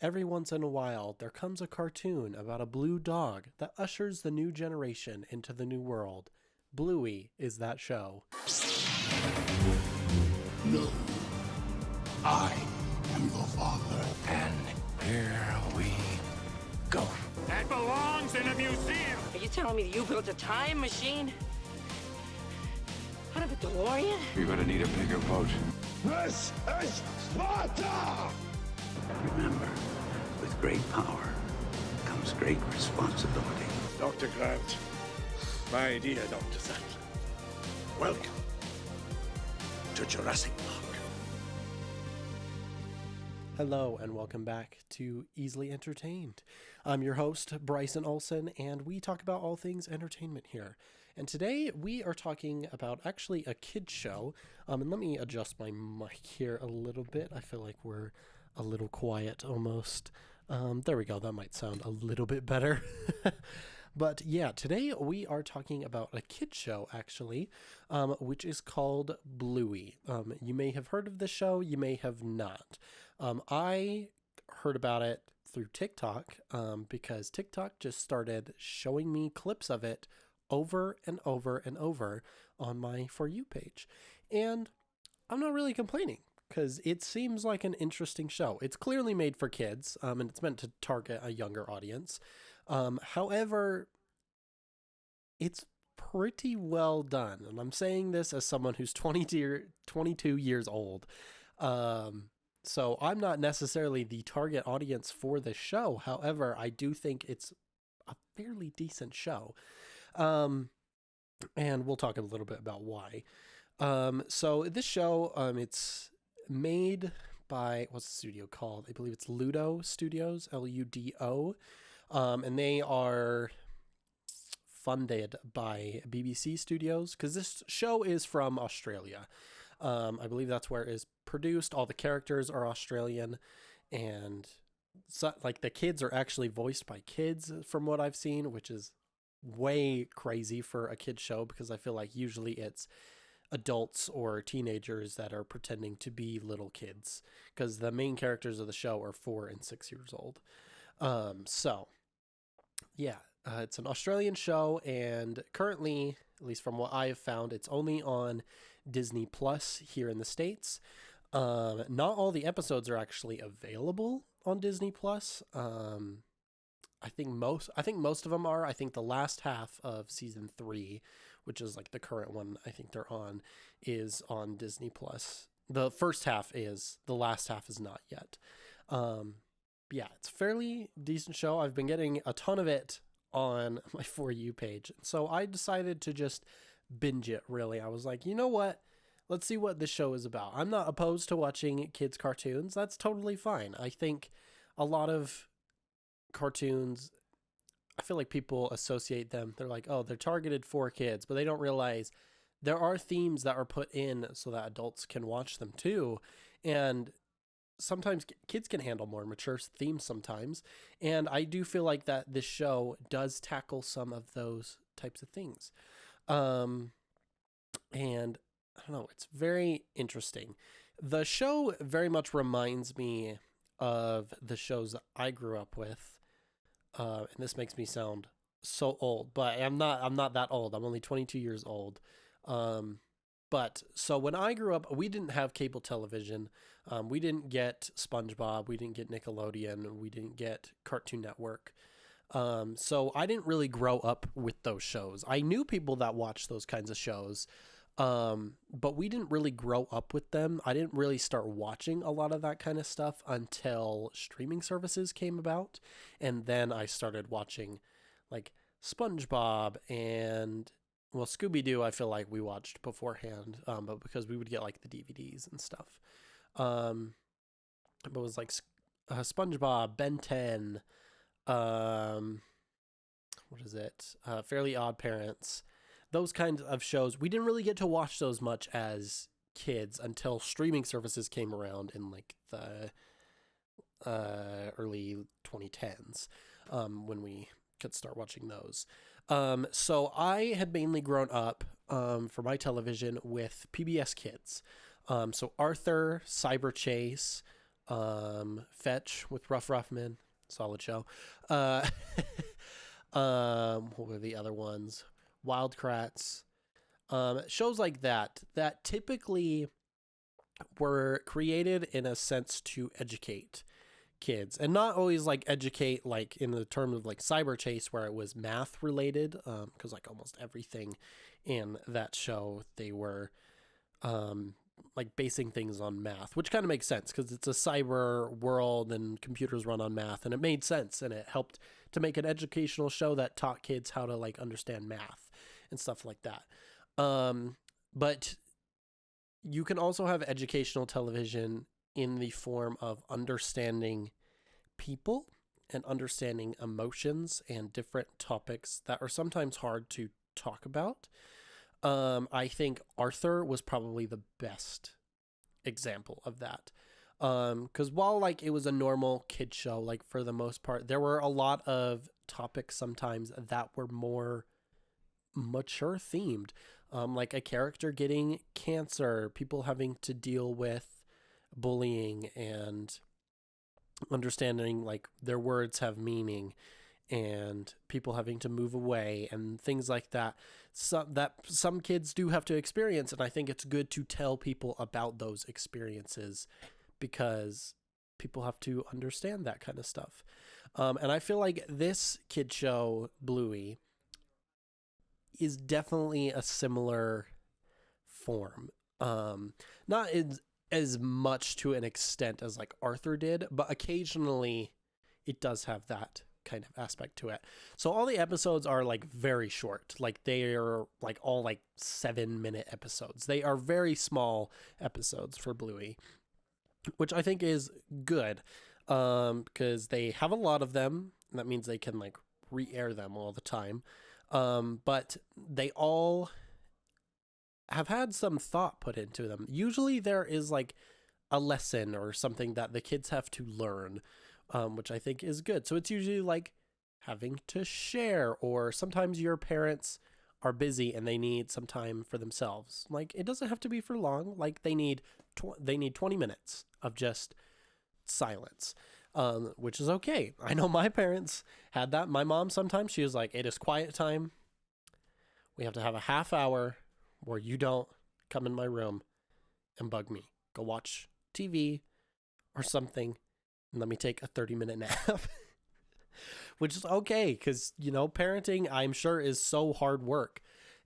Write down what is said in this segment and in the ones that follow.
Every once in a while, there comes a cartoon about a blue dog that ushers the new generation into the new world. Bluey is that show. No, I am the father. And here we go. That belongs in a museum. Are you telling me that you built a time machine? Out of a DeLorean? You're gonna need a bigger boat. This is Sparta! Remember, with great power comes great responsibility. Dr. Grant, my dear Dr. Sattler, welcome to Jurassic Park. Hello and welcome back to Easily Entertained. I'm your host, Bryson Olson, and we talk about all things entertainment here. And today we are talking about actually a kid's show. And let me adjust my mic here a little bit. I feel like we're a little quiet almost. There we go. That might sound a little bit better. But yeah, today we are talking about a kid's show actually, which is called Bluey. You may have heard of this show. You may have not. I heard about it through TikTok because TikTok just started showing me clips of it over and over and over on my For You page. And I'm not really complaining because it seems like an interesting show. It's clearly made for kids and it's meant to target a younger audience. However, it's pretty well done. And I'm saying this as someone who's 22 years old. So I'm not necessarily the target audience for this show. However, I do think it's a fairly decent show. And we'll talk a little bit about why. So this show, it's made by, what's the studio called? I believe it's Ludo Studios, Ludo. And they are funded by BBC Studios because this show is from Australia. I believe that's where it is produced. All the characters are Australian, and so, like, the kids are actually voiced by kids from what I've seen, which is way crazy for a kid's show because I feel like usually it's adults or teenagers that are pretending to be little kids because the main characters of the show are 4 and 6 years old. So yeah, it's an Australian show, and currently, at least from what I have found, it's only on Disney Plus here in the States. Not all the episodes are actually available on Disney Plus. I think most of them are. I think the last half of season 3, which is like the current one I think they're on, is on Disney Plus. The first half is, the last half is not yet. Yeah, it's a fairly decent show. I've been getting a ton of it on my For You page. So I decided to just binge it, really. I was like, you know what? Let's see what this show is about. I'm not opposed to watching kids' cartoons. That's totally fine. I think a lot of cartoons, I feel like people associate them. They're like, oh, they're targeted for kids, but they don't realize there are themes that are put in so that adults can watch them too. And sometimes kids can handle more mature themes sometimes. And I do feel like that this show does tackle some of those types of things. And I don't know, it's very interesting. The show very much reminds me of the shows that I grew up with. And this makes me sound so old, but I'm not that old. I'm only 22 years old. But so when I grew up, we didn't have cable television. We didn't get SpongeBob. We didn't get Nickelodeon. We didn't get Cartoon Network. So I didn't really grow up with those shows. I knew people that watched those kinds of shows, but we didn't really grow up with them. I didn't really start watching a lot of that kind of stuff until streaming services came about. And then I started watching like SpongeBob and, well, Scooby-Doo, I feel like we watched beforehand, but because we would get like the DVDs and stuff. But it was like SpongeBob, Ben 10, what is it? Fairly Odd Parents, those kinds of shows. We didn't really get to watch those much as kids until streaming services came around in like the early 2010s, when we could start watching those. So I had mainly grown up for my television with PBS Kids. So Arthur, Cyber Chase, Fetch with Ruff Ruffman, solid show. What were the other ones? Wild Kratts. Shows like that typically were created in a sense to educate kids, and not always like educate like in the terms of like Cyber Chase where it was math related, because like almost everything in that show they were like basing things on math, which kind of makes sense because it's a cyber world and computers run on math, and it made sense, and it helped to make an educational show that taught kids how to like understand math and stuff like that. But you can also have educational television in the form of understanding people and understanding emotions and different topics that are sometimes hard to talk about. I think Arthur was probably the best example of that. Because while like it was a normal kid show, like for the most part, there were a lot of topics sometimes that were more mature themed. Like a character getting cancer, people having to deal with bullying and understanding like their words have meaning, and people having to move away and things like that. That some kids do have to experience, and I think it's good to tell people about those experiences because people have to understand that kind of stuff. And I feel like this kid show, Bluey, is definitely a similar form. Not as much to an extent as like Arthur did, but occasionally it does have that kind of aspect to it. So all the episodes are like very short. Like they are like all like 7-minute episodes. They are very small episodes for Bluey, which I think is good, because they have a lot of them. And that means they can like re-air them all the time. But they all have had some thought put into them. Usually there is like a lesson or something that the kids have to learn, which I think is good. So it's usually like having to share, or sometimes your parents are busy and they need some time for themselves. Like it doesn't have to be for long. Like they need 20 minutes of just silence. Which is okay. I know my parents had that. My mom, sometimes she was like, it is quiet time. We have to have a half hour where you don't come in my room and bug me. Go watch TV or something and let me take a 30-minute nap. Which is okay, because, you know, parenting, I'm sure, is so hard work.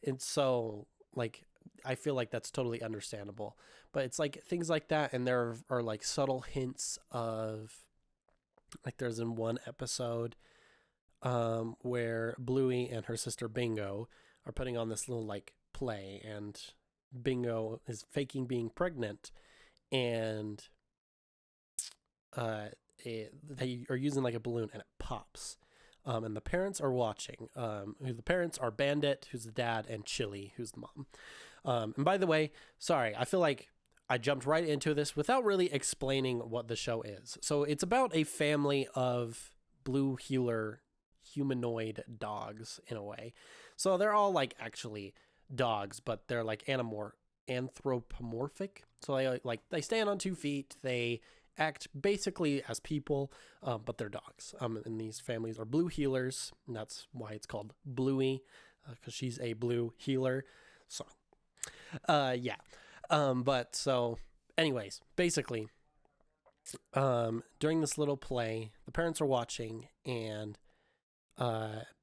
And so, like, I feel like that's totally understandable. But it's like things like that, and there are like subtle hints of, like there's in one episode where Bluey and her sister Bingo are putting on this little like play, and Bingo is faking being pregnant, and they are using like a balloon and it pops. And the parents are watching. The parents are Bandit, who's the dad, and Chili, who's the mom. And by the way, sorry, I feel like I jumped right into this without really explaining what the show is. So it's about a family of blue heeler humanoid dogs in a way. So they're all like actually dogs, but they're like anthropomorphic. So they stand on 2 feet. They act basically as people, but they're dogs. And these families are blue heelers, and that's why it's called Bluey, because she's a blue heeler. So, yeah. But so, anyways, basically, during this little play, the parents are watching, and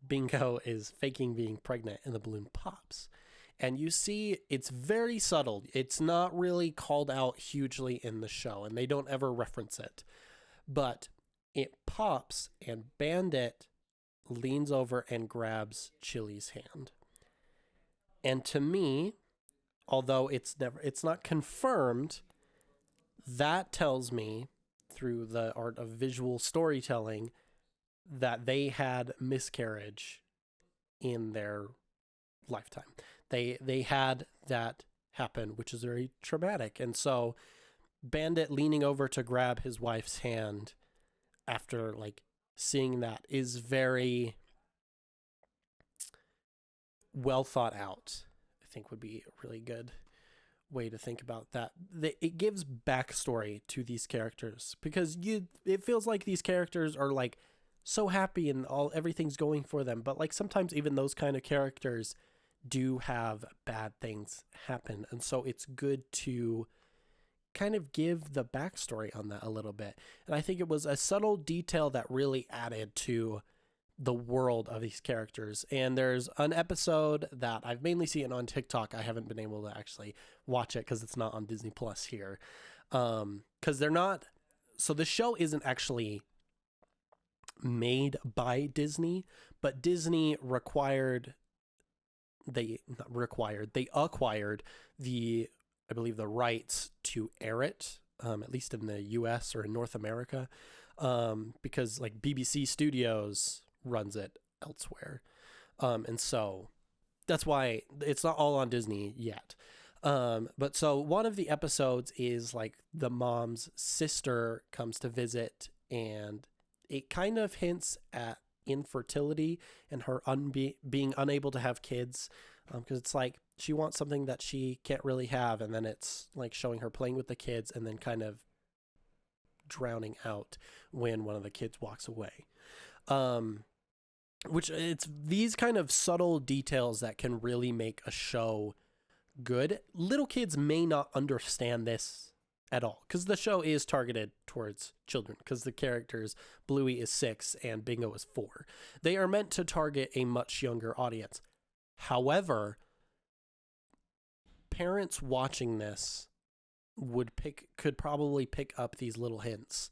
Bingo is faking being pregnant, and the balloon pops. And you see, it's very subtle. It's not really called out hugely in the show, and they don't ever reference it. But it pops, and Bandit leans over and grabs Chili's hand. And to me, although it's not confirmed, that tells me, through the art of visual storytelling, that they had miscarriage in their lifetime. They had that happen, which is very traumatic. And so Bandit leaning over to grab his wife's hand after like seeing that is very well thought out, I think would be a really good way to think about that. It gives backstory to these characters, because it feels like these characters are like so happy and everything's going for them, but like sometimes even those kind of characters do have bad things happen, and so it's good to kind of give the backstory on that a little bit. And I think it was a subtle detail that really added to the world of these characters. And there's an episode that I've mainly seen on TikTok. I haven't been able to actually watch it because it's not on Disney Plus here. Because they're not, so the show isn't actually made by Disney, but Disney they acquired I believe the rights to air it, at least in the US or in North America, because like BBC Studios runs it elsewhere. And so that's why it's not all on Disney yet. But so one of the episodes is like the mom's sister comes to visit, and it kind of hints at infertility and her being unable to have kids, because it's like she wants something that she can't really have, and then it's like showing her playing with the kids and then kind of drowning out when one of the kids walks away. Which it's these kind of subtle details that can really make a show good. Little kids may not understand this at all, because the show is targeted towards children, because the characters, Bluey is 6 and Bingo is 4. They are meant to target a much younger audience. However, parents watching this could probably pick up these little hints,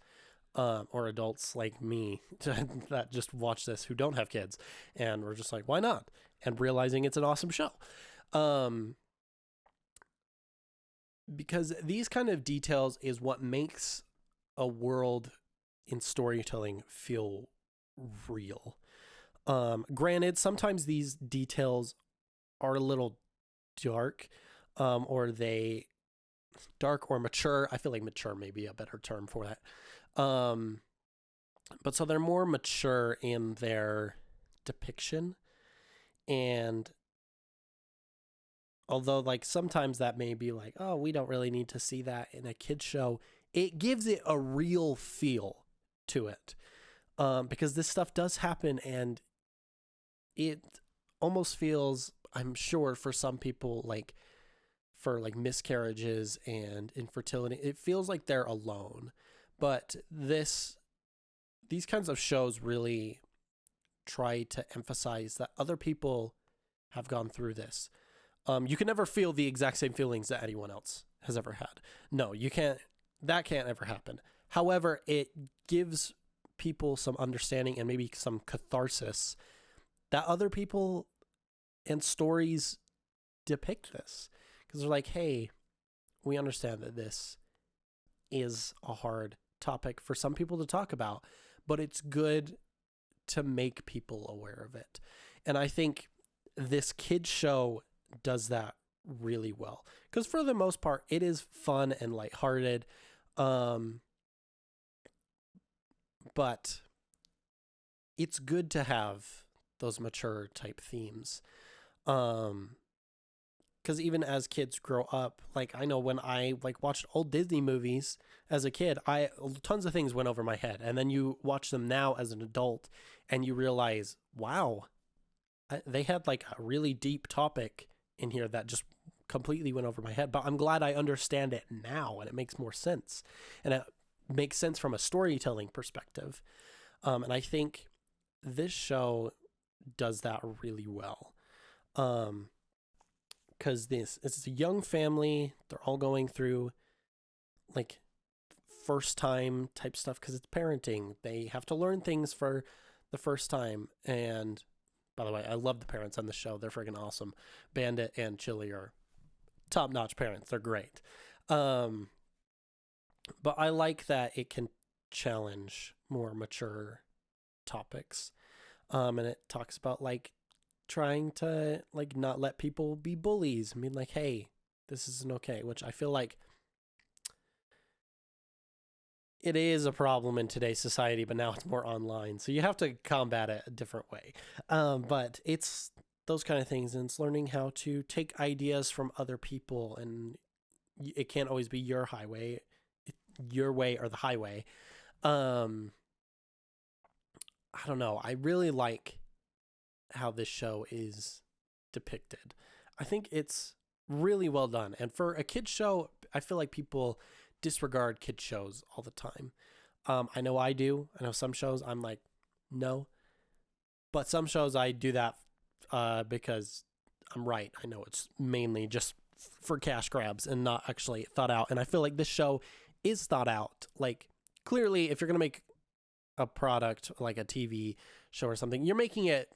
or adults like me that just watch this who don't have kids, and we're just like, why not? And realizing it's an awesome show. Because these kind of details is what makes a world in storytelling feel real. Granted, sometimes these details are a little dark, or mature. I feel like mature may be a better term for that. But so they're more mature in their depiction, and although like sometimes that may be like, oh, we don't really need to see that in a kid's show, it gives it a real feel to it, because this stuff does happen, and it almost feels, I'm sure for some people, like for like miscarriages and infertility, it feels like they're alone. But these kinds of shows really try to emphasize that other people have gone through this. You can never feel the exact same feelings that anyone else has ever had. No, you can't. That can't ever happen. However, it gives people some understanding and maybe some catharsis that other people and stories depict this. Because they're like, hey, we understand that this is a hard topic for some people to talk about, but it's good to make people aware of it. And I think this kids show does that really well, because for the most part it is fun and lighthearted, but it's good to have those mature type themes, because even as kids grow up, like I know when I like watched old Disney movies as a kid, tons of things went over my head, and then you watch them now as an adult and you realize, wow, they had like a really deep topic in here that just completely went over my head. But I'm glad I understand it now, and it makes more sense, and it makes sense from a storytelling perspective. And I think this show does that really well. Because it's a young family. They're all going through like first time type stuff, because it's parenting. They have to learn things for the first time. And by the way, I love the parents on the show. They're freaking awesome. Bandit and Chili are top-notch parents. They're great. But I like that it can challenge more mature topics. And it talks about like trying to like not let people be bullies. I mean, like, hey, this isn't okay, which I feel like it is a problem in today's society, but now it's more online, so you have to combat it a different way. But it's those kind of things, and it's learning how to take ideas from other people and it can't always be your highway, your way or the highway. I don't know. I really like how this show is depicted. I think it's really well done. And for a kid's show, I feel like people disregard kids shows all the time. I know I do. I know some shows I'm like, no. But some shows I do that because I'm right. I know it's mainly just for cash grabs and not actually thought out. And I feel like this show is thought out. Like, clearly, if you're going to make a product like a TV show or something, you're making it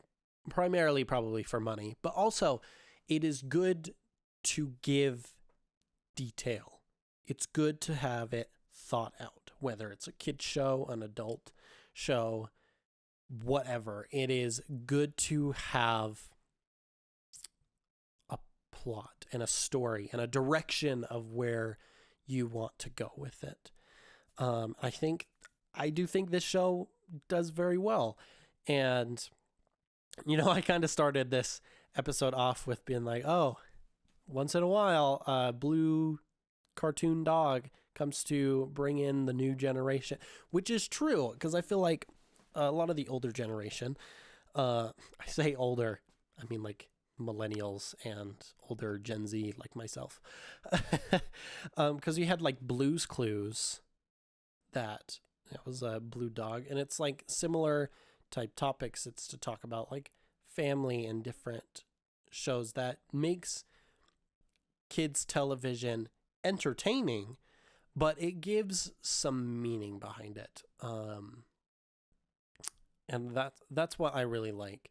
primarily probably for money. But also, it is good to give detail. It's good to have it thought out, whether it's a kid's show, an adult show, whatever. It is good to have a plot and a story and a direction of where you want to go with it. I do think this show does very well. And, you know, I kind of started this episode off with being like, oh, once in a while, a blue cartoon dog comes to bring in the new generation, which is true, because I feel like a lot of the older generation, I say older, I mean like millennials and older Gen Z like myself, because we had like Blue's Clues, that was a blue dog, and it's like similar type topics. It's to talk about like family and different shows that makes kids television entertaining, but it gives some meaning behind it. And that's what I really like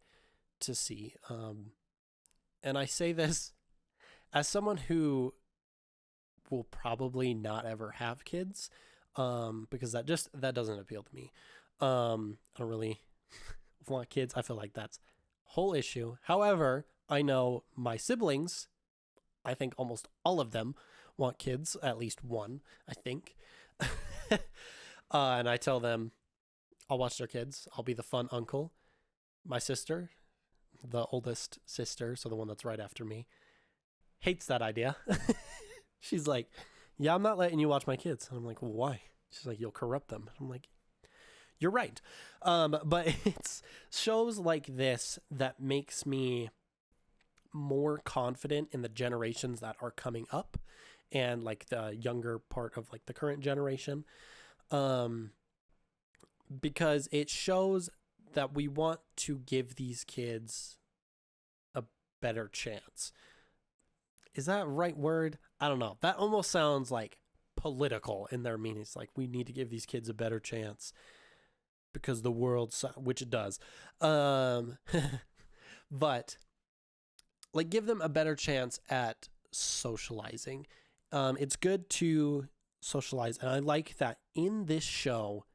to see. And I say this as someone who will probably not ever have kids, because that doesn't appeal to me. I don't really want kids. I feel like that's a whole issue. However, I know my siblings, I think almost all of them want kids, at least one, I think. And I tell them I'll watch their kids. I'll be the fun uncle. My sister, the oldest sister, so the one that's right after me, hates that idea. She's like, yeah, I'm not letting you watch my kids. And I'm like, well, why? She's like, you'll corrupt them. I'm like, you're right. But it's shows like this that makes me more confident in the generations that are coming up and like the younger part of like the current generation. Because it shows that we want to give these kids a better chance. Is that right word? I don't know. That almost sounds like political in their meanings. Like, we need to give these kids a better chance because the world, which it does. But like, give them a better chance at socializing. It's good to socialize. And I like that in this show,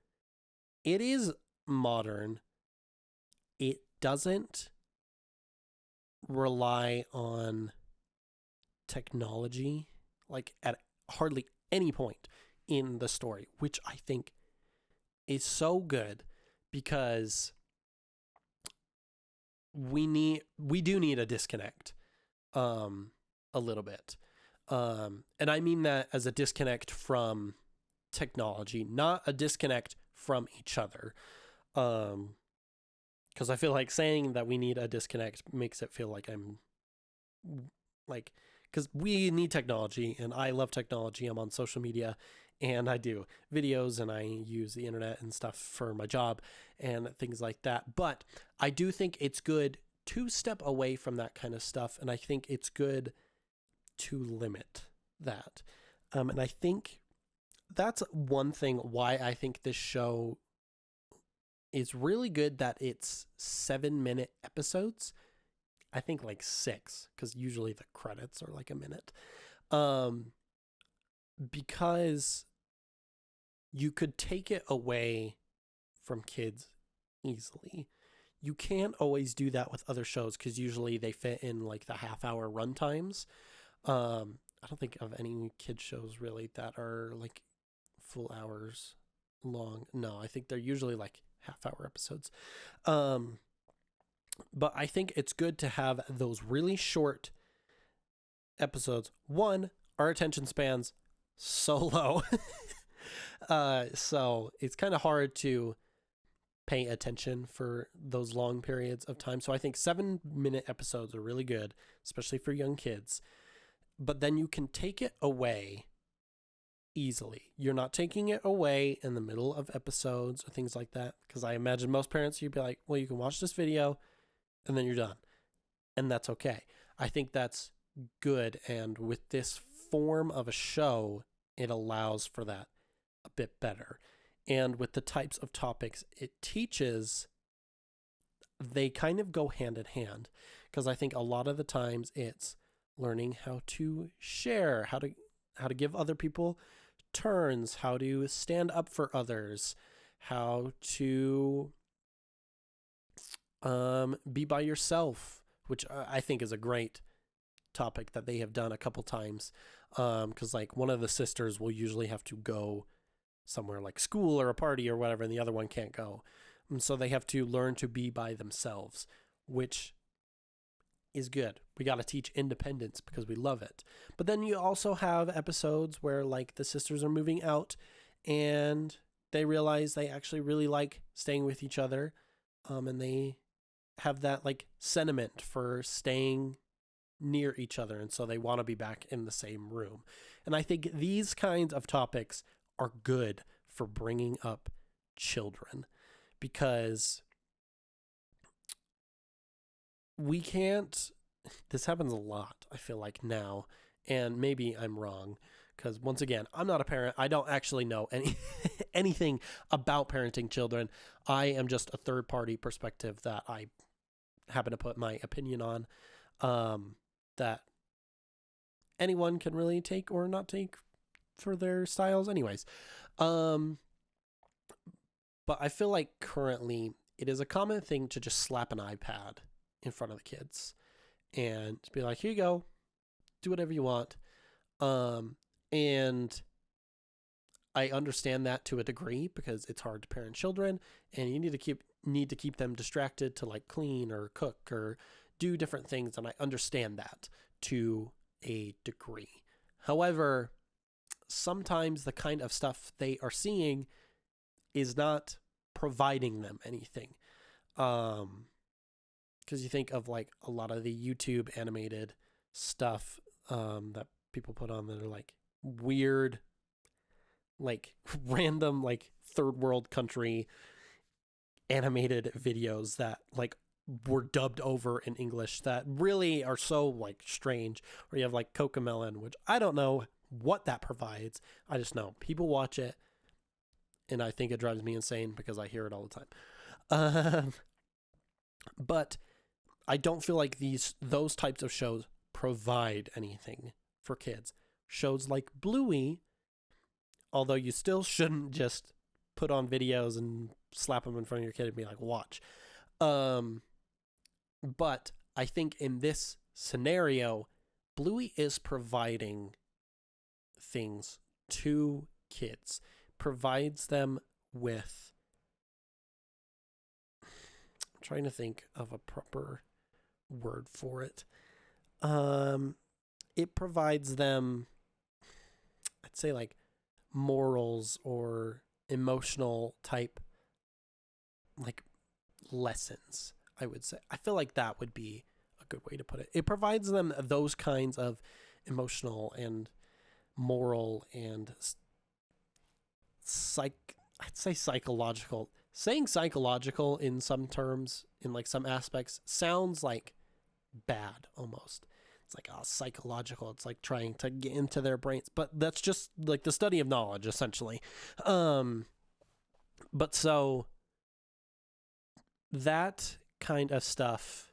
it is modern. It doesn't rely on technology like at hardly any point in the story, which I think is so good, because we do need a disconnect a little bit. And I mean that as a disconnect from technology, not a disconnect from each other. Because I feel like saying that we need a disconnect makes it feel like I'm like, because we need technology and I love technology. I'm on social media and I do videos and I use the internet and stuff for my job and things like that. But I do think it's good to step away from that kind of stuff. And I think it's good to limit that. And I think that's one thing why I think this show is really good, that it's 7-minute episodes. I think like 6, because usually the credits are like a minute. Because you could take it away from kids easily. You can't always do that with other shows, because usually they fit in like the half-hour run times. I don't think of any kids shows really that are like full hours long. No, I think they're usually like half-hour episodes. But I think it's good to have those really short episodes. One, our attention spans so low. So it's kind of hard to pay attention for those long periods of time. So I think 7-minute episodes are really good, especially for young kids. But then you can take it away easily. You're not taking it away in the middle of episodes or things like that. Because I imagine most parents, you'd be like, well, you can watch this video and then you're done. And that's okay. I think that's good. And with this form of a show, it allows for that a bit better. And with the types of topics it teaches, they kind of go hand in hand. Because I think a lot of the times it's learning how to share, how to give other people turns, how to stand up for others, how to be by yourself, which I think is a great topic that they have done a couple times. Because like one of the sisters will usually have to go somewhere like school or a party or whatever, and the other one can't go. And so they have to learn to be by themselves, which is good. We got to teach independence because we love it. But then you also have episodes where like the sisters are moving out and they realize they actually really like staying with each other. And they have that like sentiment for staying near each other. And so they want to be back in the same room. And I think these kinds of topics are good for bringing up children, because we can't, this happens a lot, I feel like now, and maybe I'm wrong, because once again, I'm not a parent. I don't actually know anything about parenting children. I am just a third-party perspective that I happen to put my opinion on, that anyone can really take or not take for their styles anyways. But I feel like currently it is a common thing to just slap an iPad in front of the kids and be like, here you go, do whatever you want. And I understand that to a degree because it's hard to parent children and you need to keep them distracted to like clean or cook or do different things. And I understand that to a degree. However, sometimes the kind of stuff they are seeing is not providing them anything. Because you think of like a lot of the YouTube animated stuff that people put on that are like weird, like random, like third world country animated videos that like were dubbed over in English that really are so like strange. Or you have like Cocomelon, which I don't know what that provides. I just know people watch it and I think it drives me insane because I hear it all the time. But I don't feel like those types of shows provide anything for kids. Shows like Bluey, although you still shouldn't just put on videos and slap them in front of your kid and be like, watch. But I think in this scenario, Bluey is providing things to kids, provides them with, I'm trying to think of a proper word for it. It provides them, I'd say like morals or emotional type like lessons, I would say. I feel like that would be a good way to put it. It provides them those kinds of emotional and moral and I'd say psychological. Saying psychological in some terms, in like some aspects, sounds like bad almost. It's like, oh, psychological. It's like trying to get into their brains. But that's just like the study of knowledge, essentially. But so that kind of stuff,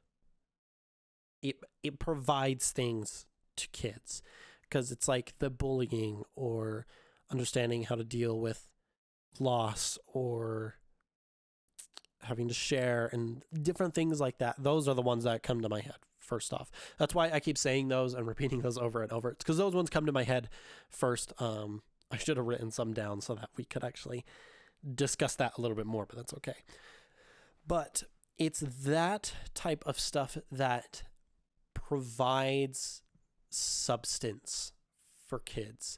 it provides things to kids. Because it's like the bullying or understanding how to deal with loss or having to share and different things like that. Those are the ones that come to my head first off. That's why I keep saying those and repeating those over and over. It's because those ones come to my head first. I should have written some down so that we could actually discuss that a little bit more, but that's okay. But it's that type of stuff that provides substance for kids.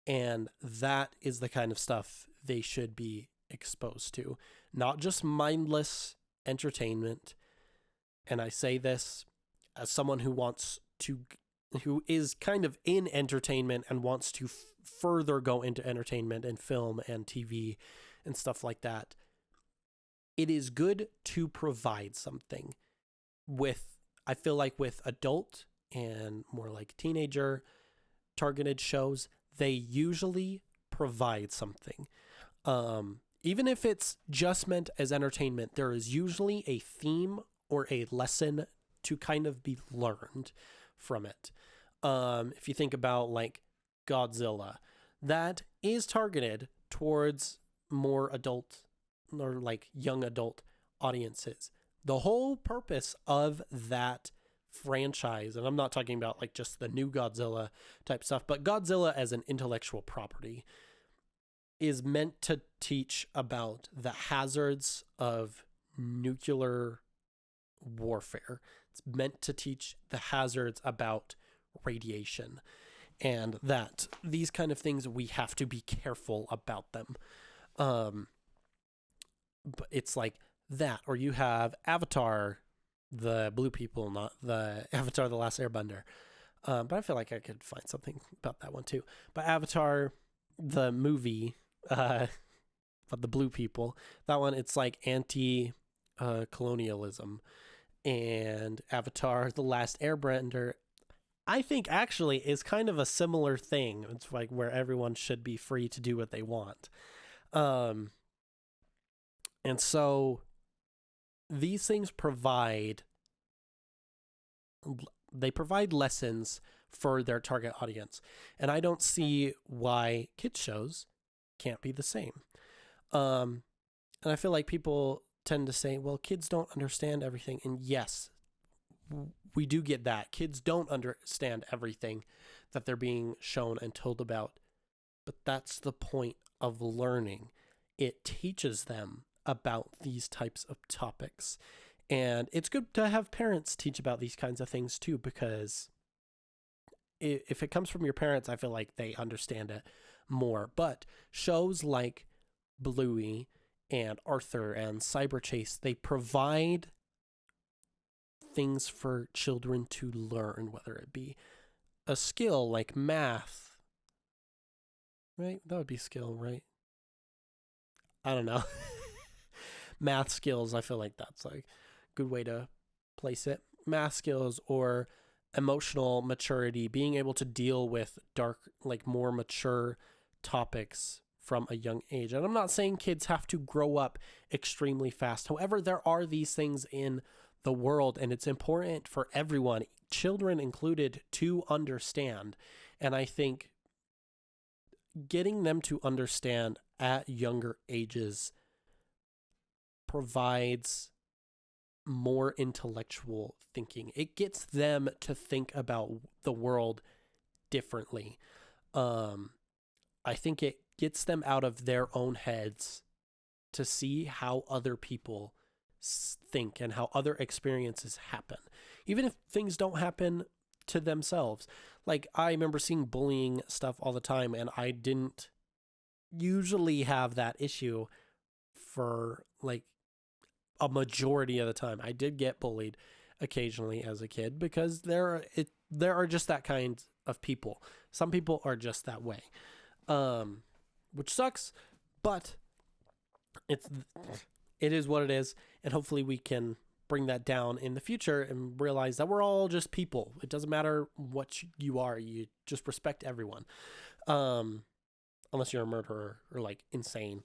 And that is the kind of stuff they should be exposed to, not just mindless entertainment. And I say this as someone who is kind of in entertainment and wants to further go into entertainment and film and TV and stuff like that. It is good to provide something I feel like with adult and more like teenager targeted shows, they usually provide something. Even if it's just meant as entertainment, there is usually a theme or a lesson to kind of be learned from it. If you think about like Godzilla, that is targeted towards more adult or like young adult audiences. The whole purpose of that franchise, and I'm not talking about like just the new Godzilla type stuff, but Godzilla as an intellectual property is meant to teach about the hazards of nuclear warfare. It's meant to teach the hazards about radiation, and that these kind of things, we have to be careful about them. But it's like that, or you have Avatar, the blue people, not the Avatar, the Last Airbender. But I feel like I could find something about that one too. But Avatar, the movie, about the blue people, that one, it's like anti-colonialism. And Avatar, the Last Airbender, I think actually is kind of a similar thing. It's like where everyone should be free to do what they want. And so these things provide lessons for their target audience. And I don't see why kids shows can't be the same. And I feel like people tend to say, well, kids don't understand everything. And yes, we do get that. Kids don't understand everything that they're being shown and told about. But that's the point of learning. It teaches them about these types of topics. And it's good to have parents teach about these kinds of things too, because if it comes from your parents, I feel like they understand it more. But shows like Bluey and Arthur and Cyber Chase, they provide things for children to learn, whether it be a skill like math, right? That would be skill, right? I don't know. Math skills, I feel like that's like a good way to place it. Math skills or emotional maturity, being able to deal with dark, like more mature topics from a young age. And I'm not saying kids have to grow up extremely fast. However, there are these things in the world, and it's important for everyone, children included, to understand. And I think getting them to understand at younger ages provides more intellectual thinking. It gets them to think about the world differently. I think it gets them out of their own heads to see how other people think and how other experiences happen, even if things don't happen to themselves. Like, I remember seeing bullying stuff all the time, and I didn't usually have that issue for like a majority of the time. I did get bullied occasionally as a kid because there are just that kind of people. Some people are just that way, which sucks, but it is what it is. And hopefully we can bring that down in the future and realize that we're all just people. It doesn't matter what you are. You just respect everyone. Unless you're a murderer or like insane,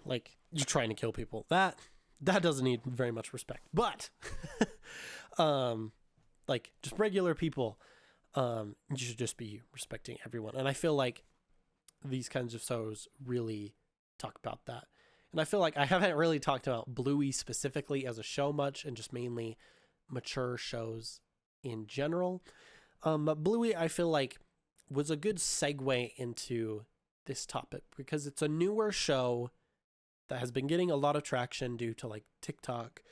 like you're trying to kill people. That doesn't need very much respect. But like just regular people, you should just be respecting everyone. And I feel like these kinds of shows really talk about that. And I feel like I haven't really talked about Bluey specifically as a show much, and just mainly mature shows in general. But Bluey, I feel like, was a good segue into this topic because it's a newer show that has been getting a lot of traction due to like TikTok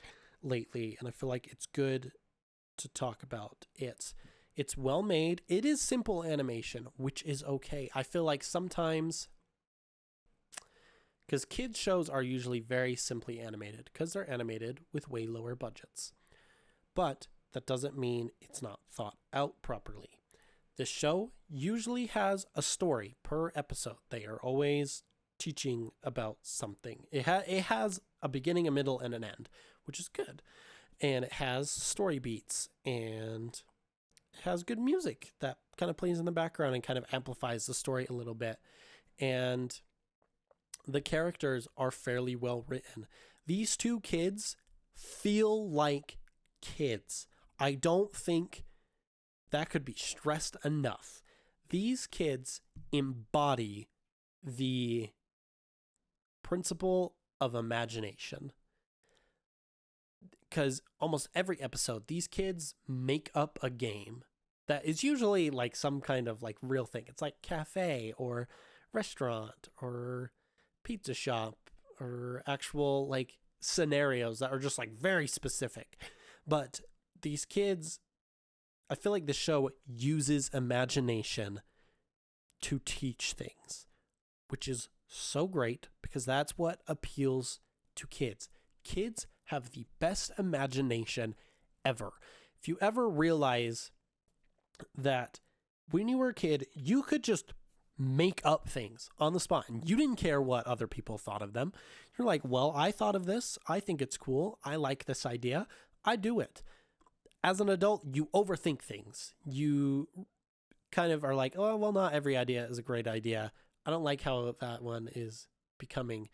lately. And I feel like it's good to talk about it It's well made. It is simple animation, which is okay. I feel like sometimes, because kids shows are usually very simply animated because they're animated with way lower budgets. But that doesn't mean it's not thought out properly. This show usually has a story per episode. They are always teaching about something. It has a beginning, a middle, and an end, which is good. And it has story beats, and it has good music that kind of plays in the background and kind of amplifies the story a little bit. And the characters are fairly well written. These two kids feel like kids. I don't think that could be stressed enough. These kids embody the principle of imagination. Because almost every episode, these kids make up a game that is usually like some kind of like real thing. It's like cafe or restaurant or pizza shop or actual like scenarios that are just like very specific. But these kids, I feel like the show uses imagination to teach things, which is so great because that's what appeals to kids. Kids have the best imagination ever. If you ever realize that when you were a kid, you could just make up things on the spot and you didn't care what other people thought of them. You're like, well, I thought of this. I think it's cool. I like this idea. I do it. As an adult, you overthink things. You kind of are like, oh, well, not every idea is a great idea. I don't like how that one is becoming.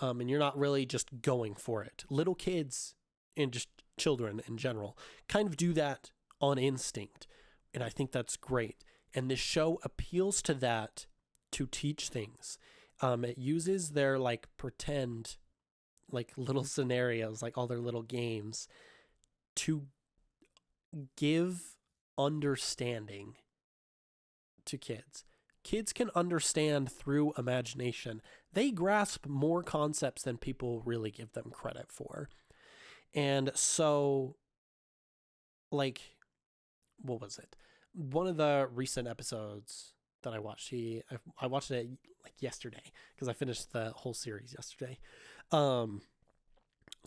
And you're not really just going for it. Little kids and just children in general kind of do that on instinct. And I think that's great. And this show appeals to that to teach things. It uses their like pretend, like little scenarios, like all their little games to give understanding to kids. Kids can understand through imagination. They grasp more concepts than people really give them credit for. And so, like, what was it? One of the recent episodes that I watched, I watched it like yesterday because I finished the whole series yesterday. So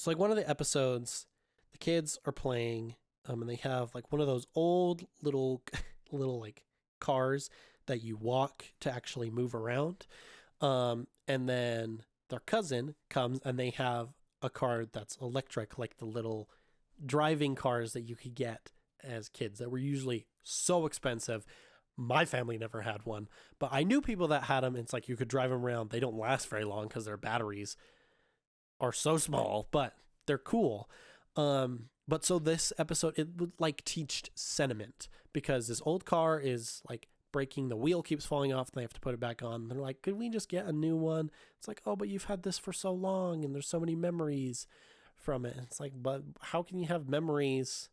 like one of the episodes, the kids are playing, and they have like one of those old little like cars that you walk to actually move around. And then their cousin comes and they have a car that's electric, like the little driving cars that you could get as kids that were usually so expensive. My family never had one, but I knew people that had them. It's like you could drive them around. They don't last very long because their batteries are so small, but they're cool. But so this episode, it would like teach sentiment because this old car is like breaking, the wheel keeps falling off and they have to put it back on. They're like, could we just get a new one? It's like, oh, but you've had this for so long and there's so many memories from it. It's like, but how can you have memories?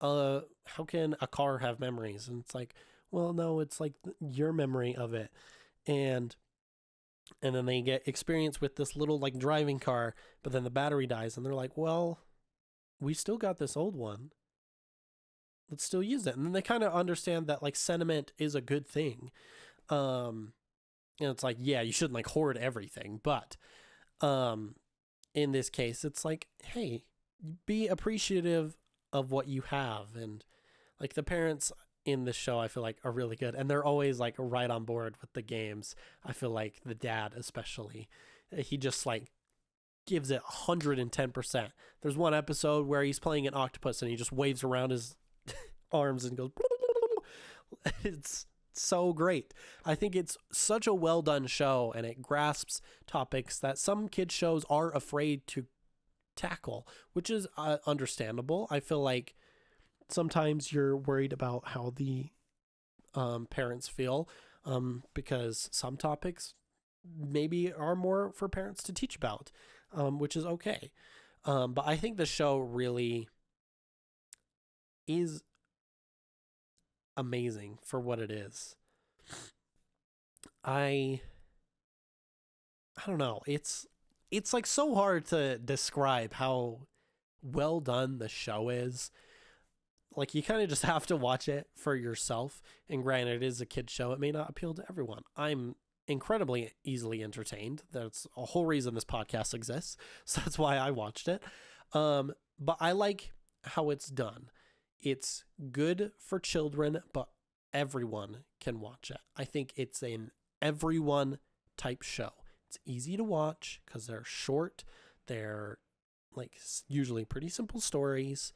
How can a car have memories? And it's like, well, no, it's like your memory of it. And then they get experience with this little like driving car, but then the battery dies and they're like, well, we still got this old one. Let's still use it. And then they kind of understand that like sentiment is a good thing. And it's like, yeah, you shouldn't like hoard everything. But in this case, it's like, hey, be appreciative of what you have. And like the parents in this show, I feel like are really good. And they're always like right on board with the games. I feel like the dad, especially, he just like gives it 110%. There's one episode where he's playing an octopus and he just waves around his arms and goes, it's so great. I think it's such a well done show and it grasps topics that some kids shows are afraid to tackle, which is understandable. I feel like sometimes you're worried about how the parents feel because some topics maybe are more for parents to teach about, which is okay. But I think the show really is amazing for what it is. I don't know. It's like so hard to describe how well done the show is. Like, you kind of just have to watch it for yourself. And granted, it is a kid's show. It may not appeal to everyone. I'm incredibly easily entertained. That's a whole reason this podcast exists. So that's why I watched it. But I like how it's done. It's good for children, but everyone can watch it. I think it's an everyone type show. It's easy to watch because they're short. They're like usually pretty simple stories,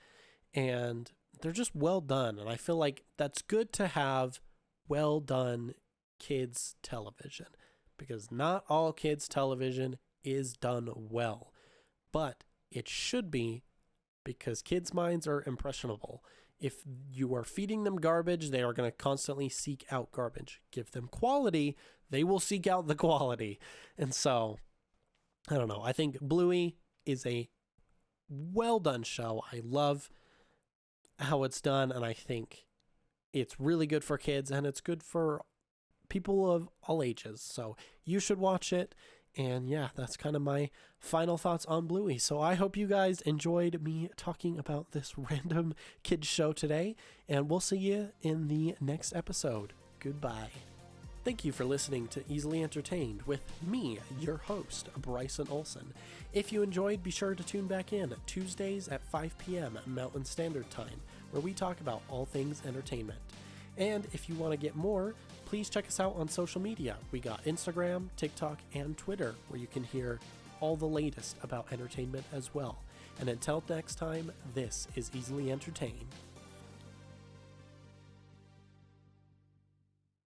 and they're just well done. And I feel like that's good to have well done kids television, because not all kids television is done well, but it should be, because kids' minds are impressionable. If you are feeding them garbage, they are going to constantly seek out garbage. Give them quality, they will seek out the quality. And so, I don't know. I think Bluey is a well done show. I love how it's done, and I think it's really good for kids, and it's good for people of all ages. So you should watch it. And yeah, that's kind of my final thoughts on Bluey. So I hope you guys enjoyed me talking about this random kids show today, and we'll see you in the next episode. Goodbye. Thank you for listening to Easily Entertained with me, your host, Bryson Olson. If you enjoyed, be sure to tune back in Tuesdays at 5 p.m. Mountain Standard Time, where we talk about all things entertainment. And if you want to get more, please check us out on social media. We got Instagram, TikTok, and Twitter, where you can hear all the latest about entertainment as well. And until next time, this is Easily Entertained.